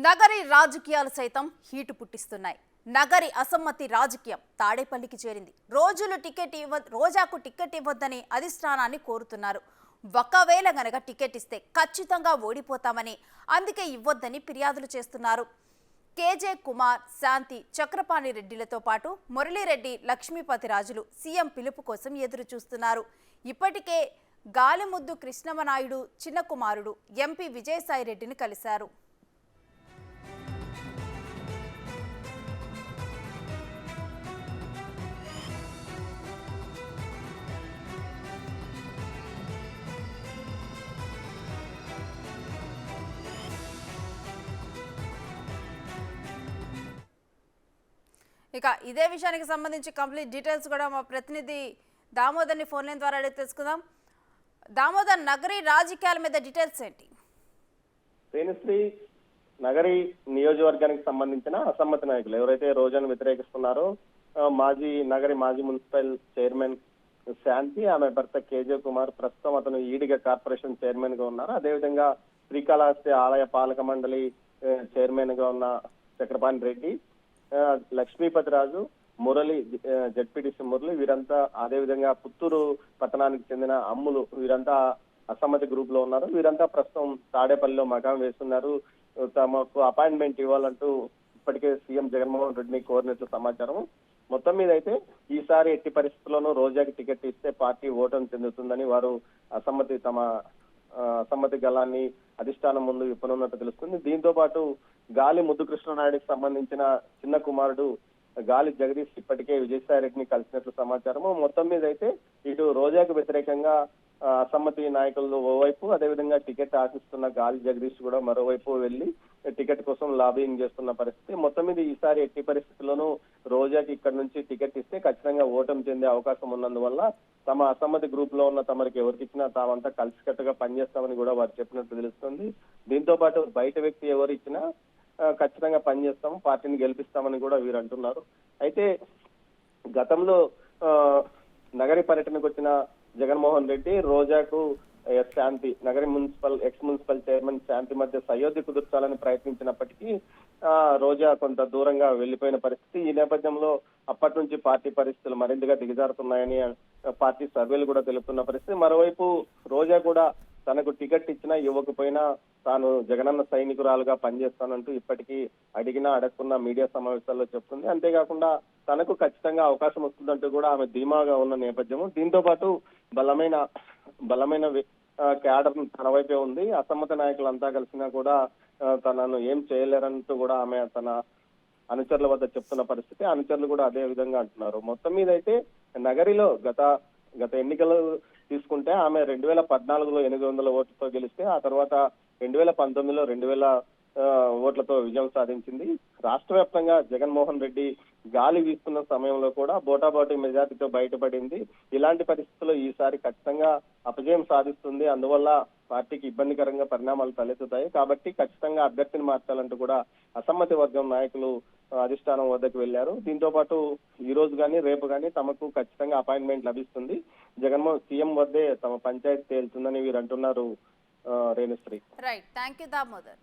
నగరి రాజకీయాలు సైతం హీటు పుట్టిస్తున్నాయి. నగరి అసమ్మతి రాజకీయం తాడేపల్లికి చేరింది. రోజాకు టికెట్ ఇవ్వొద్దని అధిష్టానాన్ని కోరుతున్నారు. ఒకవేళ గనక టికెట్ ఇస్తే ఖచ్చితంగా ఓడిపోతామని, అందుకే ఇవ్వొద్దని ఫిర్యాదులు చేస్తున్నారు. కేజే కుమార్, శాంతి, చక్రపాణి రెడ్డిలతో పాటు మురళీరెడ్డి, లక్ష్మీపతిరాజులు సీఎం పిలుపు కోసం ఎదురు చూస్తున్నారు. ఇప్పటికే గాలిముద్దు కృష్ణమనాయుడు చిన్న కుమారుడు ఎంపీ విజయసాయిరెడ్డిని కలిశారు. ఇక ఇదే విషయానికి సంబంధించి కంప్లీట్ డీటెయిల్స్ కూడా మా ప్రతినిధి దామోదర్ని ఫోన్ లైన్ ద్వారా అడిగి తెలుసుకుందాం. దామోదర్, నగరి రాజకీయాల మీద డీటెయిల్స్ ఏంటి? శ్రీ నగరి నియోజకవర్గానికి సంబంధించిన అసమ్మతి నాయకులు ఎవరైతే రోజాను వ్యతిరేకిస్తున్నారో నగరి మాజీ మున్సిపల్ చైర్మన్ శాంతి, ఆమె భర్త కేజే కుమార్, ప్రస్తుతం అతను ఈడిగ కార్పొరేషన్ చైర్మన్ గా ఉన్నారు. అదేవిధంగా శ్రీకాళహస్తి ఆలయ పాలక మండలి చైర్మన్ గా ఉన్న చక్రపాణి రెడ్డి, లక్ష్మీపతిరాజు, మురళి, జడ్పీటీసీ మురళి, వీరంతా అదేవిధంగా పుత్తూరు పట్టణానికి చెందిన అమ్ములు, వీరంతా అసమ్మతి గ్రూప్ లో ఉన్నారు. వీరంతా ప్రస్తుతం తాడేపల్లిలో మకాం వేస్తున్నారు. తమకు అపాయింట్మెంట్ ఇవ్వాలంటూ ఇప్పటికే సీఎం జగన్మోహన్ రెడ్డిని కోరినట్లు సమాచారం. మొత్తం మీద అయితే ఈసారి ఎట్టి పరిస్థితుల్లోనూ రోజాకి టికెట్ ఇస్తే పార్టీ ఓటమి చెందుతుందని వారు అసమ్మతి గలాన్ని అధిష్టానం ముందు విప్పనున్నట్టు తెలుస్తుంది. దీంతో పాటు గాలి ముద్దు కృష్ణనాయుడికి సంబంధించిన చిన్న కుమారుడు గాలి జగదీష్ ఇప్పటికే విజయసాయి రెడ్డిని కలిసినట్లు సమాచారము. మొత్తం మీద అయితే ఇటు రోజాకు వ్యతిరేకంగా అసమ్మతి నాయకులు ఓవైపు, అదేవిధంగా టికెట్ ఆశిస్తున్న గాలి జగదీష్ కూడా మరోవైపు వెళ్లి టికెట్ కోసం లాబింగ్ చేస్తున్న పరిస్థితి. మొత్తం మీద ఈసారి ఎట్టి పరిస్థితుల్లోనూ రోజాకి ఇక్కడ నుంచి టికెట్ ఇస్తే ఖచ్చితంగా ఓటమి చెందే అవకాశం ఉన్నందువల్ల తమ అసమ్మతి గ్రూప్ లో ఉన్న తమరికి ఎవరికి ఇచ్చినా తామంతా కలిసికట్టుగా పనిచేస్తామని కూడా వారు చెప్పినట్టు తెలుస్తుంది. దీంతో పాటు బయట వ్యక్తి ఎవరు ఇచ్చినా ఖచ్చితంగా పనిచేస్తాము, పార్టీని గెలిపిస్తామని కూడా వీరు అంటున్నారు. అయితే గతంలో నగరి పర్యటనకు వచ్చిన జగన్మోహన్ రెడ్డి రోజాకు శాంతి, నగరి ఎక్స్ మున్సిపల్ చైర్మన్ శాంతి మధ్య సయోధ్య కుదుర్చాలని ప్రయత్నించినప్పటికీ రోజా కొంత దూరంగా వెళ్లిపోయిన పరిస్థితి. ఈ నేపథ్యంలో అప్పటి నుంచి పార్టీ పరిస్థితులు మరింతగా దిగజారుతున్నాయని పార్టీ సర్వేలు కూడా తెలుపుతున్న పరిస్థితి. మరోవైపు రోజా కూడా తనకు టికెట్ ఇచ్చినా ఇవ్వకపోయినా తాను జగనన్న సైనికురాలుగా పనిచేస్తానంటూ ఇప్పటికీ అడిగినా అడగకున్న మీడియా సమావేశాల్లో చెప్తుంది. అంతేకాకుండా తనకు ఖచ్చితంగా అవకాశం వస్తుందంటూ కూడా ఆమె ధీమాగా ఉన్న నేపథ్యము. దీంతో పాటు బలమైన క్యాడర్ తన వైపే ఉంది. అసమ్మత నాయకులంతా కలిసినా కూడా తనను ఏం చేయలేరంటూ కూడా ఆమె తన అనుచరుల వద్ద చెప్తున్న పరిస్థితి. అనుచరులు కూడా అదే విధంగా అంటున్నారు. మొత్తం మీద అయితే నగరిలో గత ఎన్నికలు తీసుకుంటే ఆమె 2014లో 800 ఓట్లతో గెలిస్తే ఆ తర్వాత 2019లో 2000 ఓట్లతో విజయం సాధించింది. రాష్ట్ర వ్యాప్తంగా జగన్మోహన్ రెడ్డి గాలి వీస్తున్న సమయంలో కూడా బోటాబోటీ మెజార్టీతో బయటపడింది. ఇలాంటి పరిస్థితుల్లో ఈసారి ఖచ్చితంగా అపజయం సాధిస్తుంది. అందువల్ల పార్టీకి ఇబ్బందికరంగా పరిణామాలు తలెత్తుతాయి. కాబట్టి ఖచ్చితంగా అభ్యర్థిని మార్చాలంటూ కూడా అసమ్మతి వర్గం నాయకులు అధిష్టానం వద్దకు వెళ్లారు. దీంతో పాటు ఈ రోజు కానీ రేపు కానీ తమకు ఖచ్చితంగా అపాయింట్మెంట్ లభిస్తుంది. సీఎం వద్దే తమ పంచాయతీ తేలుతుందని వీరు అంటున్నారు. Renusri. Right, thank you Damodar.